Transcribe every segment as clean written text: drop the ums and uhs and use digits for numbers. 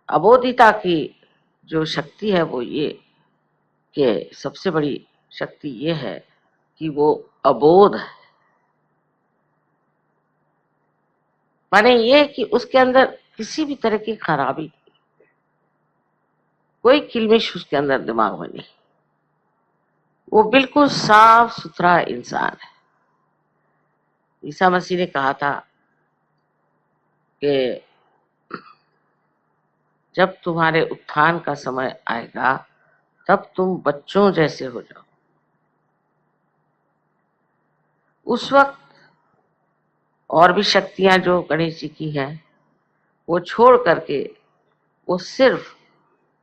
अबोधिता की जो शक्ति है वो ये कि सबसे बड़ी शक्ति ये है कि वो अबोध है। माने ये कि उसके अंदर किसी भी तरह की खराबी, कोई किलमिश उसके अंदर दिमाग में नहीं। वो बिल्कुल साफ सुथरा इंसान है। ईसा मसीह ने कहा था कि जब तुम्हारे उत्थान का समय आएगा तब तुम बच्चों जैसे हो जाओ। उस वक्त और भी शक्तियां जो गणेश जी की हैं वो छोड़ करके वो सिर्फ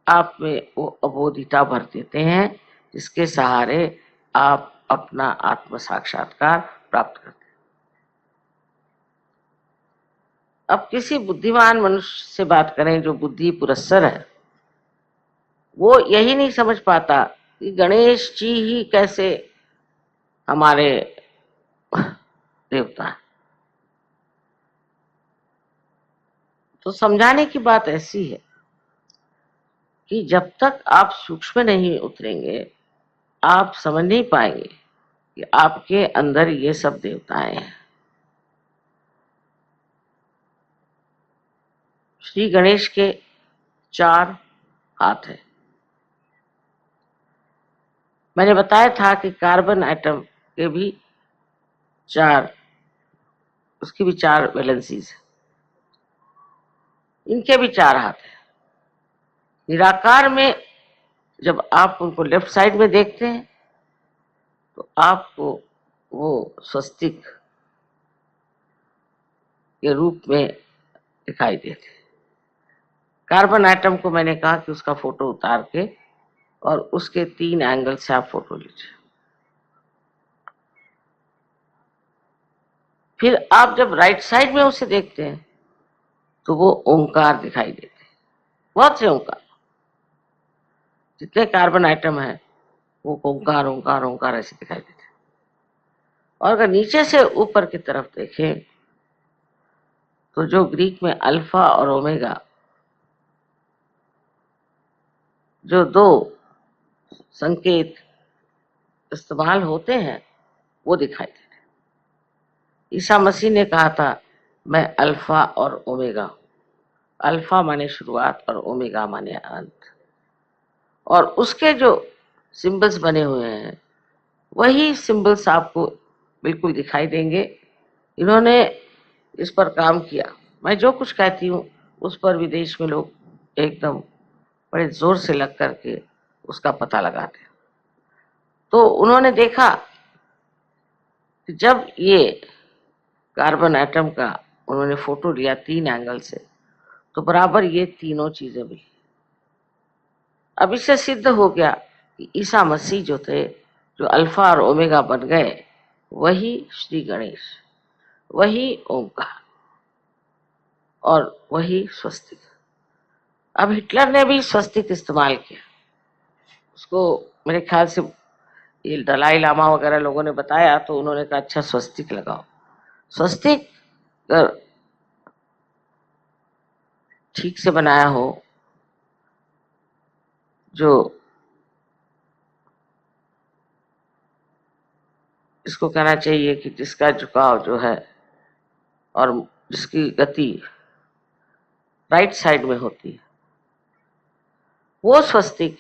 आप में वो अबोधिता भर देते हैं, जिसके सहारे आप अपना आत्म साक्षात्कार प्राप्त करते हैं। अब किसी बुद्धिमान मनुष्य से बात करें जो बुद्धि पुरस्सर है, वो यही नहीं समझ पाता कि गणेश जी ही कैसे हमारे देवता है। तो समझाने की बात ऐसी है कि जब तक आप सूक्ष्म नहीं उतरेंगे आप समझ नहीं पाएंगे कि आपके अंदर ये सब देवताएं हैं। श्री गणेश के 4 हाथ हैं। मैंने बताया था कि कार्बन एटम के भी 4, उसकी भी 4 वैलेंसीज है, इनके भी 4 हाथ हैं। निराकार में जब आप उनको लेफ्ट साइड में देखते हैं तो आपको वो स्वस्तिक के रूप में दिखाई देते हैं। कार्बन एटम को मैंने कहा कि उसका फोटो उतार के और उसके 3 एंगल से आप फोटो लीजिए। फिर आप जब राइट साइड में उसे देखते हैं तो वो ओंकार दिखाई देते हैं। बहुत से ओंकार, जितने कार्बन आइटम है वो ओंकार ओंकार ओंकार ऐसे दिखाई देते हैं। और अगर नीचे से ऊपर की तरफ देखें तो जो ग्रीक में अल्फा और ओमेगा जो 2 संकेत इस्तेमाल होते हैं वो दिखाई देते हैं। ईसा मसीह ने कहा था मैं अल्फा और ओमेगा हूं। अल्फा माने शुरुआत और ओमेगा माने अंत। और उसके जो सिंबल्स बने हुए हैं वही सिंबल्स आपको बिल्कुल दिखाई देंगे। इन्होंने इस पर काम किया। मैं जो कुछ कहती हूँ उस पर विदेश में लोग एकदम बड़े जोर से लग करके उसका पता लगाते हैं। तो उन्होंने देखा कि जब ये कार्बन एटम का उन्होंने फोटो लिया 3 एंगल से तो बराबर ये तीनों चीजें भी। अब इससे सिद्ध हो गया कि ईसा मसीह जो थे, जो अल्फा और ओमेगा बन गए, वही श्री गणेश, वही ओंकार और वही स्वस्तिक। अब हिटलर ने भी स्वस्तिक इस्तेमाल किया। उसको मेरे ख्याल से ये दलाई लामा वगैरह लोगों ने बताया तो उन्होंने कहा अच्छा स्वस्तिक लगाओ। स्वस्तिक अगर ठीक से बनाया हो, जो इसको कहना चाहिए कि जिसका झुकाव जो है और जिसकी गति राइट साइड में होती है, वो स्वस्तिक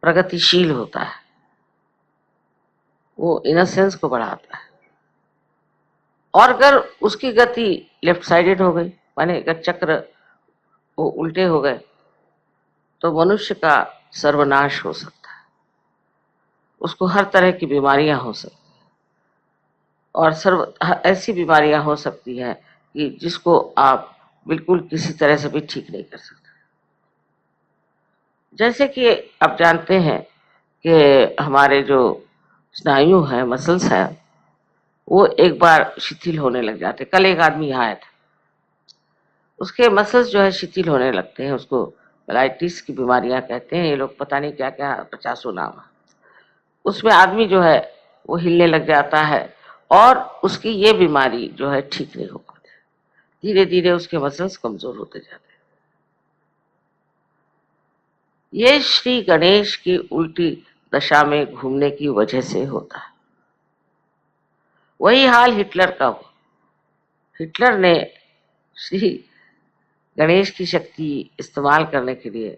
प्रगतिशील होता है, वो इनोसेंस को बढ़ाता है। और अगर उसकी गति लेफ्ट साइडेड हो गई, माने अगर चक्र वो उल्टे हो गए, तो मनुष्य का सर्वनाश हो सकता है। उसको हर तरह की बीमारियां हो सकती हैं और ऐसी बीमारियां हो सकती हैं कि जिसको आप बिल्कुल किसी तरह से भी ठीक नहीं कर सकते। जैसे कि आप जानते हैं कि हमारे जो स्नायु हैं, मसल्स हैं, वो एक बार शिथिल होने लग जाते। कल एक आदमी यहाँ आया था, उसके मसल्स जो है शिथिल होने लगते हैं। उसको मेलाइटिस की बीमारियां कहते हैं ये लोग, पता नहीं क्या क्या 50 नाम है। उसमें आदमी जो है वो हिलने लग जाता है और उसकी ये बीमारी जो है ठीक नहीं हो पाती। धीरे धीरे उसके मसल्स कमजोर होते जाते हैं। ये श्री गणेश की उल्टी दशा में घूमने की वजह से होता है। वही हाल हिटलर का हुआ। हिटलर ने श्री गणेश की शक्ति इस्तेमाल करने के लिए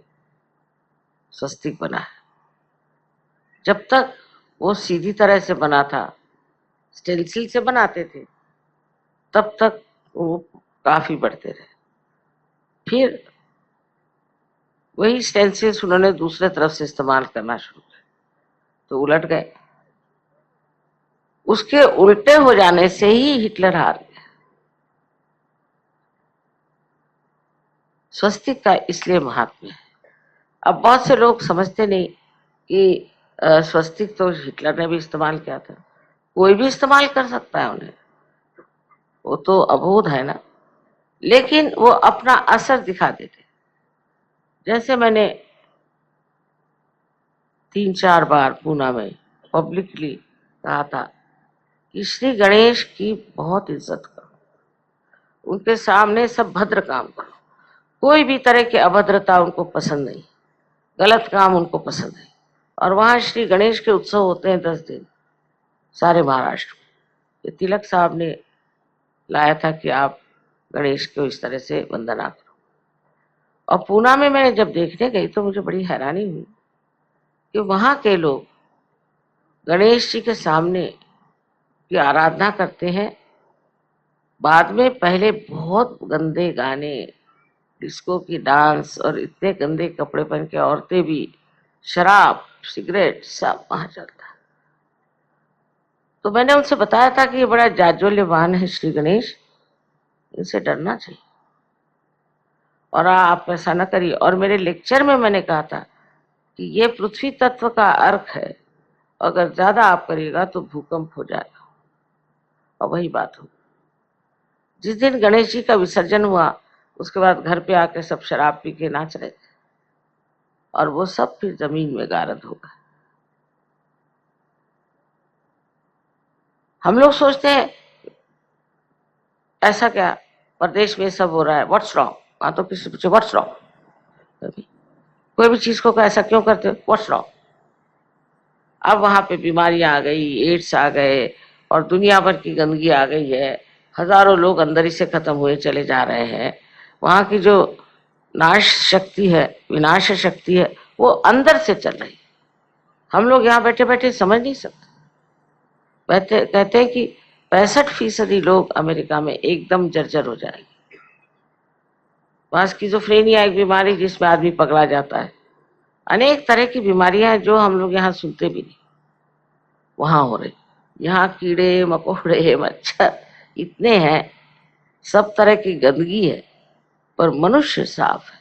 स्वस्तिक बनाया। जब तक वो सीधी तरह से बना था, स्टेंसिल से बनाते थे, तब तक वो काफी बढ़ते रहे। फिर वही स्टेंसिल्स उन्होंने दूसरे तरफ से इस्तेमाल करना शुरू किया तो उलट गए। उसके उल्टे हो जाने से ही हिटलर हार गया। स्वस्तिक का इसलिए महात्म्य है। अब बहुत से लोग समझते नहीं कि स्वस्तिक तो हिटलर ने भी इस्तेमाल किया था, कोई भी इस्तेमाल कर सकता है उन्हें, वो तो अबोध है ना। लेकिन वो अपना असर दिखा देते। जैसे मैंने 3-4 बार पूना में पब्लिकली कहा था कि श्री गणेश की बहुत इज्जत करो, उनके सामने सब भद्र काम करो, कोई भी तरह की अभद्रता उनको पसंद नहीं, गलत काम उनको पसंद नहीं। और वहां श्री गणेश के उत्सव होते हैं 10 दिन सारे महाराष्ट्र में। ये तिलक साहब ने लाया था कि आप गणेश को इस तरह से वंदना करो। और पूना में मैं जब देखने गई तो मुझे बड़ी हैरानी हुई कि वहां के लोग गणेश जी के सामने की आराधना करते हैं, बाद में पहले बहुत गंदे गाने, डिस्को की डांस और इतने गंदे कपड़े पहन के औरतें भी, शराब, सिगरेट सब वहां चलता है। तो मैंने उनसे बताया था कि ये बड़ा जाज्वल्यवान है श्री गणेश, इनसे डरना चाहिए और आप ऐसा न करिए। और मेरे लेक्चर में मैंने कहा था कि ये पृथ्वी तत्व का अर्क है, अगर ज्यादा आप करिएगा तो भूकंप हो जाएगा। और वही बात हो, जिस दिन गणेश जी का विसर्जन हुआ उसके बाद घर पे आके सब शराब पी के नाच रहे थे और वो सब फिर जमीन में गारद हो गए। हम लोग सोचते हैं ऐसा क्या, प्रदेश में सब हो रहा है, व्हाट्स रॉन्ग। वहां तो किसी पूछे व्हाट्स रॉन्ग, कोई भी चीज को ऐसा क्यों करते हो, व्हाट्स रॉन्ग। अब वहां पे बीमारियां आ गई, एड्स आ गए और दुनिया भर की गंदगी आ गई है। हजारों लोग अंदर ही से खत्म हुए चले जा रहे हैं। वहां की जो नाश शक्ति है, विनाश शक्ति है, वो अंदर से चल रही। हम लोग यहाँ बैठे बैठे समझ नहीं सकते। कहते हैं कि 65% लोग अमेरिका में एकदम जर्जर हो जाएंगे। वहां स्किज़ोफ्रेनिया एक बीमारी जिसमें आदमी पगला जाता है, अनेक तरह की बीमारियां हैं जो हम लोग यहाँ सुनते भी नहीं, वहां हो रही। यहाँ कीड़े मकोड़े मच्छर इतने हैं, सब तरह की गंदगी है, पर मनुष्य साफ है।